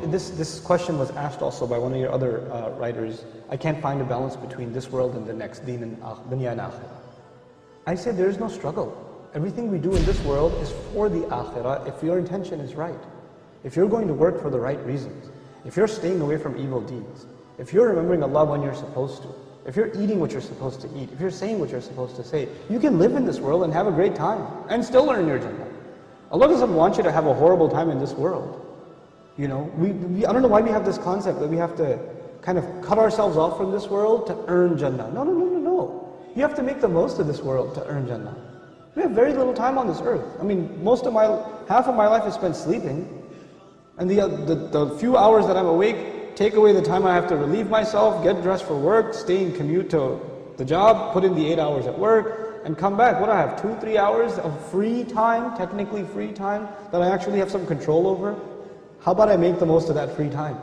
this question was asked also by one of your other writers. I can't find a balance between this world and the next, deen and dunya and akhirah. I said there is no struggle. Everything we do in this world is for the akhirah if your intention is right. If you're going to work for the right reasons, if you're staying away from evil deeds, if you're remembering Allah when you're supposed to, if you're eating what you're supposed to eat, if you're saying what you're supposed to say, you can live in this world and have a great time and still earn your Jannah. Allah doesn't want you to have a horrible time in this world. I don't know why we have this concept that we have to kind of cut ourselves off from this world to earn Jannah. No. You have to make the most of this world to earn Jannah. We have very little time on this earth. I mean, half of my life is spent sleeping, and the few hours that I'm awake take away the time I have to relieve myself, get dressed for work, stay and commute to the job, put in the 8 hours at work, and come back. What do I have, 2-3 hours of free time, technically free time, that I actually have some control over? How about I make the most of that free time?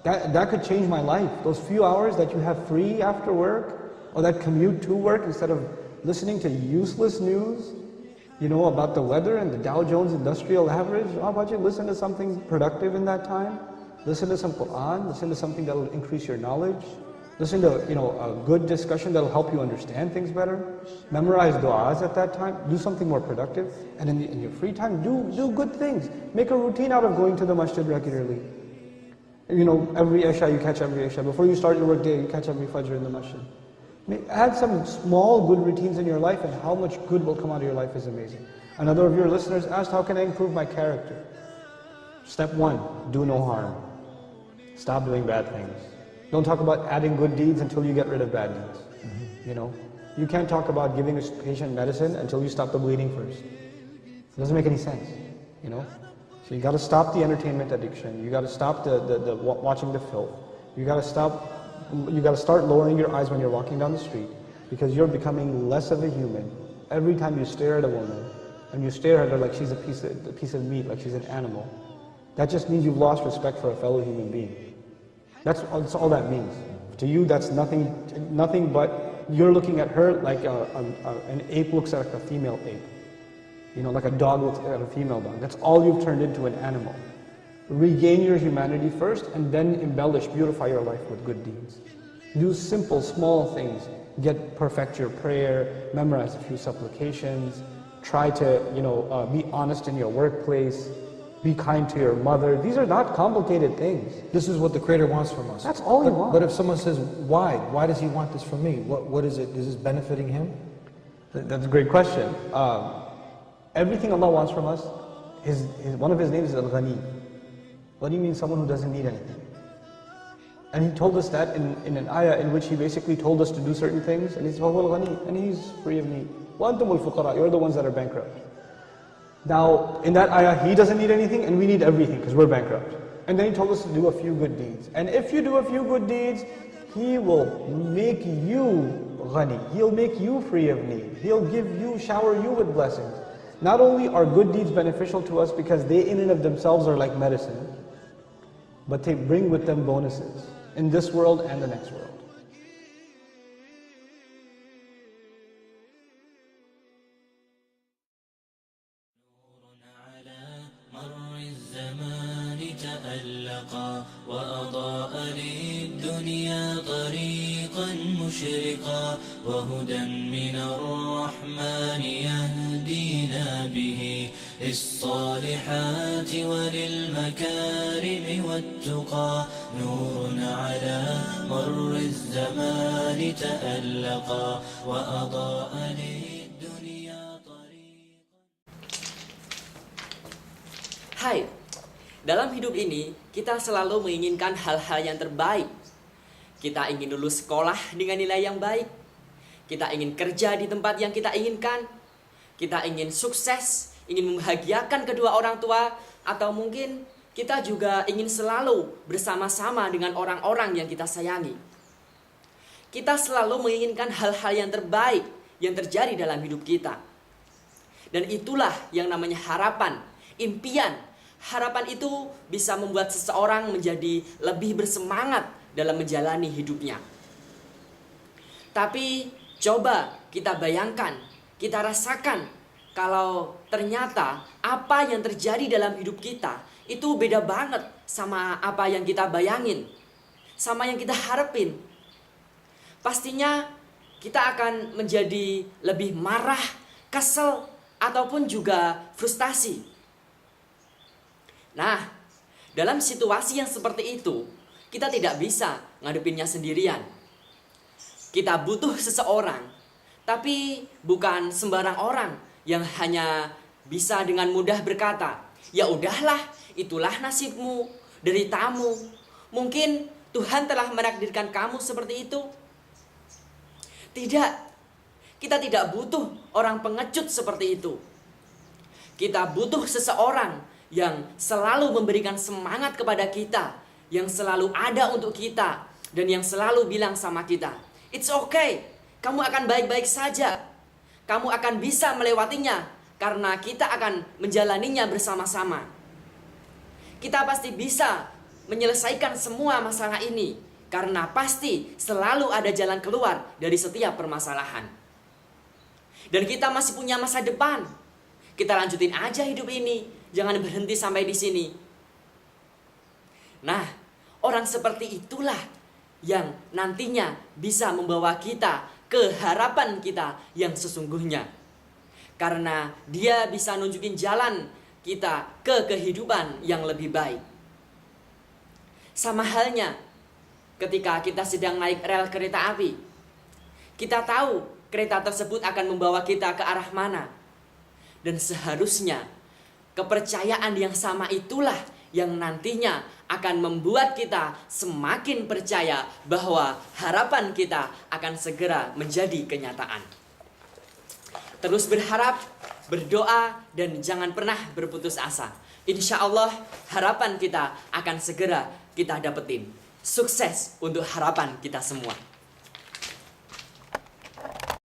That could change my life. Those few hours that you have free after work, or that commute to work instead of listening to useless news, about the weather and the Dow Jones Industrial Average. How about you listen to something productive in that time? Listen to some Quran, listen to something that will increase your knowledge. Listen to, a good discussion that will help you understand things better. Memorize du'as at that time. Do something more productive. And in your free time, do good things. Make a routine out of going to the masjid regularly. Every Isha, you catch every Isha. Before you start your work day, you catch every Fajr in the masjid. Add some small good routines in your life, and how much good will come out of your life is amazing. Another of your listeners asked, how can I improve my character? Step 1, do no harm. Stop doing bad things. Don't talk about adding good deeds until you get rid of bad deeds. You can't talk about giving a patient medicine until you stop the bleeding first. It doesn't make any sense. So you got to stop the entertainment addiction. You got to stop the watching the filth. You got to start lowering your eyes when you're walking down the street, because you're becoming less of a human. Every time you stare at a woman, and you stare at her like she's a piece of meat, like she's an animal, that just means you've lost respect for a fellow human being. That's all that means. To you, that's nothing but you're looking at her like an ape looks at a female ape. Like a dog looks at a female dog. That's all you've turned into, an animal. Regain your humanity first, and then embellish, beautify your life with good deeds. Do simple, small things. Perfect your prayer, memorize a few supplications, try to, be honest in your workplace, be kind to your mother. These are not complicated things. This is what the Creator wants from us. That's all He wants. But if someone says, why? Why does He want this from me? What is it? Is this benefiting Him? That's a great question. Everything Allah wants from us, one of His names is Al-Ghani. Ghani means someone who doesn't need anything. And He told us that in an ayah in which He basically told us to do certain things, and He said, Al-Ghani, and He's free of need. وَأَنْتُمُ الْفُقَرَاء, you're the ones that are bankrupt. Now, in that ayah, He doesn't need anything, and we need everything, because we're bankrupt. And then He told us to do a few good deeds. And if you do a few good deeds, He will make you ghani. He'll make you free of need. He'll shower you with blessings. Not only are good deeds beneficial to us because they in and of themselves are like medicine, but they bring with them bonuses in this world and the next world. وأضاء للدنيا طريقا مشرقا وهدى من الرحمن يهدينا به للصالحات وللمكارم والتقى نور على مر الزمان تألقا وأضاء للدنيا طريقا. Hai, dalam hidup ini kita selalu menginginkan hal-hal yang terbaik. Kita ingin lulus sekolah dengan nilai yang baik. Kita ingin kerja di tempat yang kita inginkan. Kita ingin sukses, ingin membahagiakan kedua orang tua, atau mungkin kita juga ingin selalu bersama-sama dengan orang-orang yang kita sayangi. Kita selalu menginginkan hal-hal yang terbaik yang terjadi dalam hidup kita. Dan itulah yang namanya harapan, impian. Harapan itu bisa membuat seseorang menjadi lebih bersemangat dalam menjalani hidupnya. Tapi coba kita bayangkan, kita rasakan kalau ternyata apa yang terjadi dalam hidup kita itu beda banget sama apa yang kita bayangin, sama yang kita harapin. Pastinya kita akan menjadi lebih marah, kesel, ataupun juga frustasi. Nah, dalam situasi yang seperti itu, kita tidak bisa ngadepinnya sendirian. Kita butuh seseorang, tapi bukan sembarang orang yang hanya bisa dengan mudah berkata, "Ya udahlah, itulah nasibmu, deritamu. Mungkin Tuhan telah menakdirkan kamu seperti itu." Tidak, kita tidak butuh orang pengecut seperti itu. Kita butuh seseorang yang selalu memberikan semangat kepada kita, yang selalu ada untuk kita, dan yang selalu bilang sama kita, "It's okay, kamu akan baik-baik saja. Kamu akan bisa melewatinya karena kita akan menjalaninya bersama-sama. Kita pasti bisa menyelesaikan semua masalah ini karena pasti selalu ada jalan keluar dari setiap permasalahan. Dan kita masih punya masa depan. Kita lanjutin aja hidup ini, jangan berhenti sampai di sini." Nah, orang seperti itulah yang nantinya bisa membawa kita ke harapan kita yang sesungguhnya. Karena dia bisa nunjukin jalan kita ke kehidupan yang lebih baik. Sama halnya ketika kita sedang naik rel kereta api. Kita tahu kereta tersebut akan membawa kita ke arah mana. Dan seharusnya kepercayaan yang sama itulah yang nantinya akan membuat kita semakin percaya bahwa harapan kita akan segera menjadi kenyataan. Terus berharap, berdoa, dan jangan pernah berputus asa. Insya Allah harapan kita akan segera kita dapetin. Sukses untuk harapan kita semua.